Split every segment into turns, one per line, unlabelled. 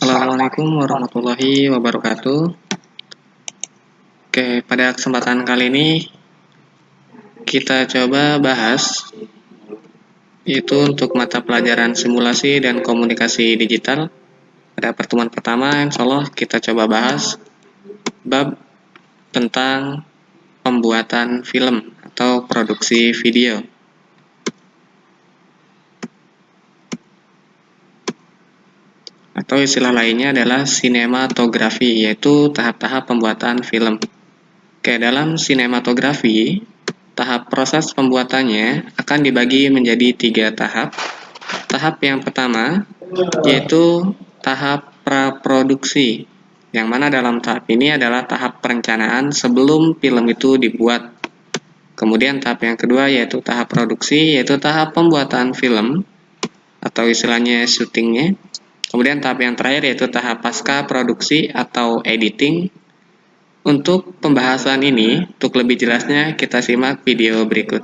Assalamualaikum warahmatullahi wabarakatuh. Oke, pada kesempatan kali ini kita coba bahas yaitu untuk mata pelajaran simulasi dan komunikasi digital. Pada pertemuan pertama, insya Allah kita coba bahas bab tentang pembuatan film atau produksi video. Atau istilah lainnya adalah sinematografi, yaitu tahap-tahap pembuatan film. Oke, dalam sinematografi, tahap proses pembuatannya akan dibagi menjadi 3 tahap. Tahap yang pertama yaitu tahap praproduksi, yang mana dalam tahap ini adalah tahap perencanaan sebelum film itu dibuat. Kemudian tahap yang kedua yaitu tahap produksi, yaitu tahap pembuatan film atau istilahnya syutingnya. Kemudian tahap yang terakhir yaitu tahap pasca produksi atau editing. Untuk pembahasan ini, untuk lebih jelasnya kita simak video berikut.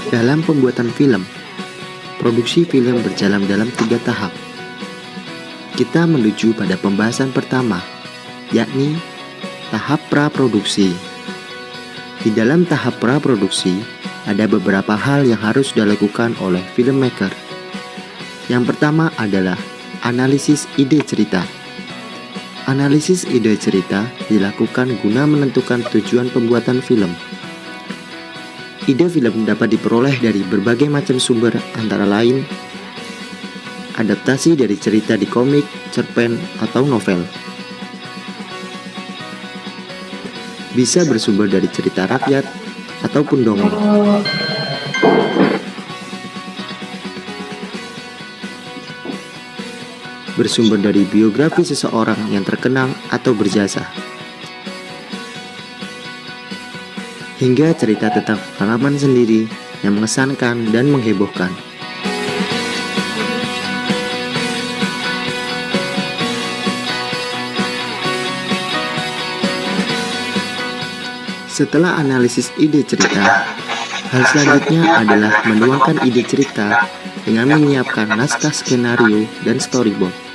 Dalam pembuatan film, produksi film berjalan dalam 3 tahap. Kita menuju pada pembahasan pertama, yakni tahap praproduksi. Di dalam tahap praproduksi, ada beberapa hal yang harus dilakukan oleh filmmaker. Yang pertama adalah analisis ide cerita. Analisis ide cerita dilakukan guna menentukan tujuan pembuatan film. Ide film dapat diperoleh dari berbagai macam sumber, antara lain adaptasi dari cerita di komik, cerpen, atau novel. Bisa bersumber dari cerita rakyat ataupun dongeng. Bersumber dari biografi seseorang yang terkenal atau berjasa. Hingga cerita tentang pengalaman sendiri yang mengesankan dan menghebohkan. Setelah analisis ide cerita, hal selanjutnya adalah menuangkan ide cerita dengan menyiapkan naskah skenario dan storyboard.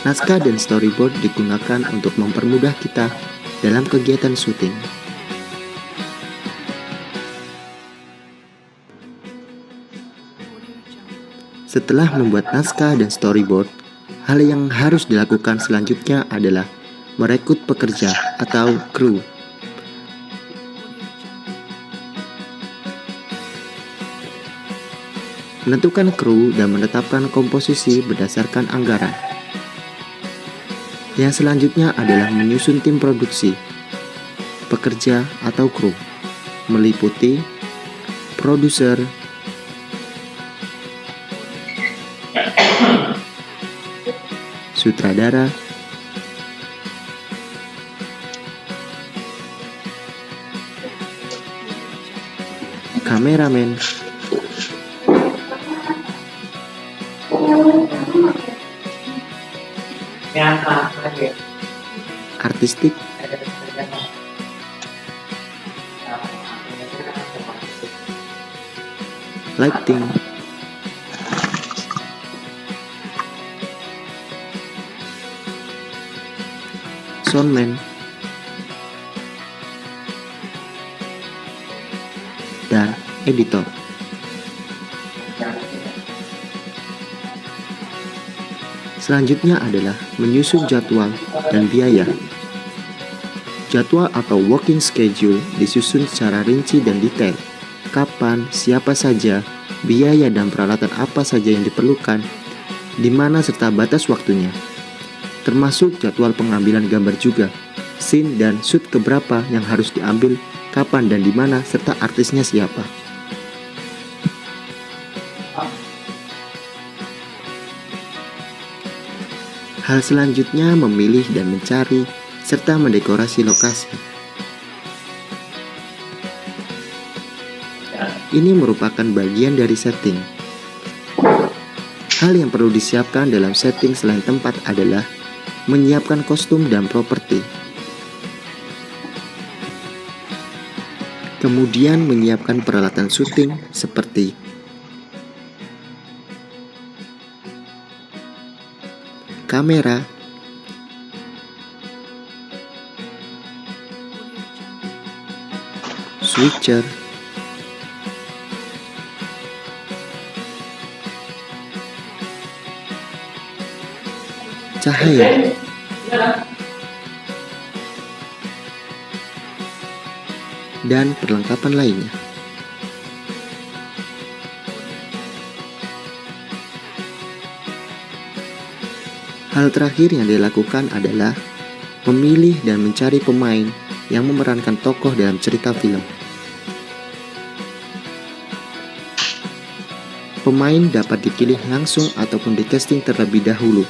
Naskah dan storyboard digunakan untuk mempermudah kita dalam kegiatan syuting. Setelah membuat naskah dan storyboard, hal yang harus dilakukan selanjutnya adalah merekrut pekerja atau kru. Menentukan kru dan menetapkan komposisi berdasarkan anggaran. Yang selanjutnya adalah menyusun tim produksi, pekerja atau kru, meliputi produser, sutradara, kameramen, artistik, lighting, soundman, dan editor. Selanjutnya adalah menyusun jadwal dan biaya. Jadwal atau working schedule disusun secara rinci dan detail. Kapan, siapa saja, biaya dan peralatan apa saja yang diperlukan, di mana serta batas waktunya. Termasuk jadwal pengambilan gambar juga, scene dan shoot keberapa yang harus diambil, kapan dan di mana serta artisnya siapa. Hal selanjutnya memilih dan mencari serta mendekorasi lokasi. Ini merupakan bagian dari setting. Hal yang perlu disiapkan dalam setting selain tempat adalah menyiapkan kostum dan properti. Kemudian menyiapkan peralatan syuting seperti kamera, switcher, cahaya, dan perlengkapan lainnya. Hal terakhir yang dilakukan adalah memilih dan mencari pemain yang memerankan tokoh dalam cerita film. Pemain dapat dipilih langsung ataupun di casting terlebih dahulu.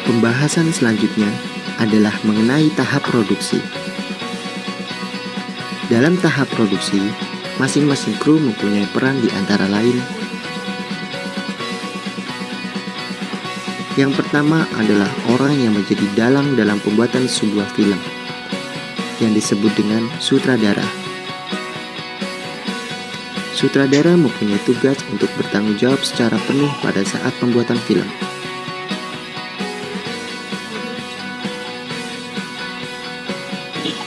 Pembahasan selanjutnya adalah mengenai tahap produksi. Dalam tahap produksi, masing-masing kru mempunyai peran di antara lain. Yang pertama adalah orang yang menjadi dalang dalam pembuatan sebuah film, yang disebut dengan sutradara. Sutradara mempunyai tugas untuk bertanggung jawab secara penuh pada saat pembuatan film.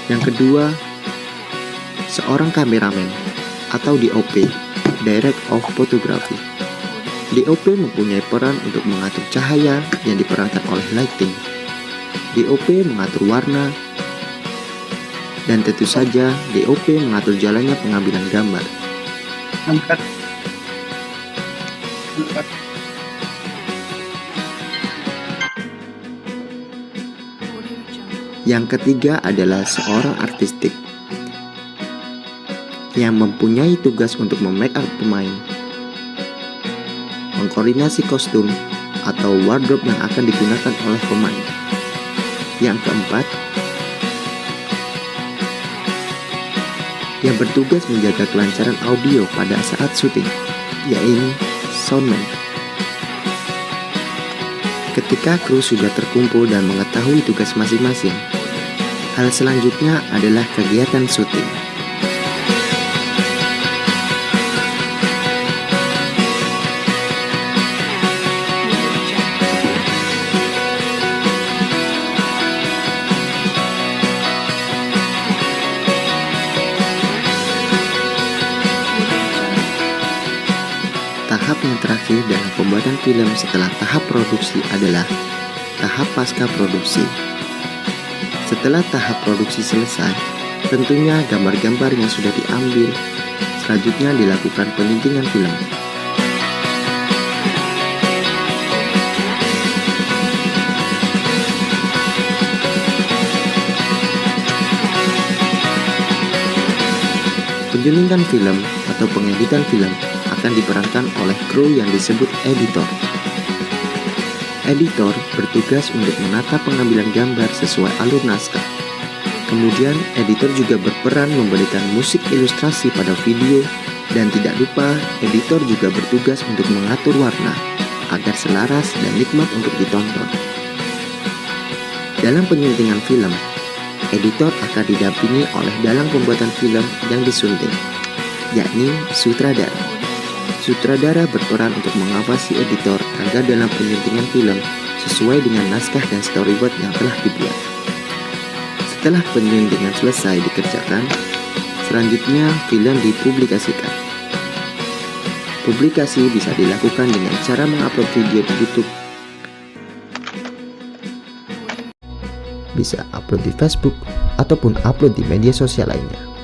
Yang kedua, seorang kameramen atau DOP, Direct of Photography. DOP mempunyai peran untuk mengatur cahaya yang diperankan oleh lighting. DOP mengatur warna, dan tentu saja DOP mengatur jalannya pengambilan gambar. Yang ketiga adalah seorang artistik yang mempunyai tugas untuk memake up pemain, mengkoordinasi kostum atau wardrobe yang akan digunakan oleh pemain. Yang keempat, yang bertugas menjaga kelancaran audio pada saat syuting, yaitu soundman. Ketika kru sudah terkumpul dan mengetahui tugas masing-masing, hal selanjutnya adalah kegiatan syuting. Tahap yang terakhir dalam pembuatan film setelah tahap produksi adalah tahap pasca produksi. Setelah tahap produksi selesai, tentunya gambar-gambar yang sudah diambil selanjutnya dilakukan penyuntingan film. Penyuntingan film atau pengeditan film akan diperankan oleh kru yang disebut editor. Editor bertugas untuk menata pengambilan gambar sesuai alur naskah. Kemudian, editor juga berperan memberikan musik ilustrasi pada video, dan tidak lupa, editor juga bertugas untuk mengatur warna agar selaras dan nikmat untuk ditonton. Dalam penyuntingan film, editor akan didampingi oleh dalang pembuatan film yang disunting, yakni sutradara. Sutradara berperan untuk mengawasi editor agar dalam penyuntingan film sesuai dengan naskah dan storyboard yang telah dibuat. Setelah penyuntingan selesai dikerjakan, selanjutnya film dipublikasikan. Publikasi bisa dilakukan dengan cara mengupload video di YouTube, bisa upload di Facebook, ataupun upload di media sosial lainnya.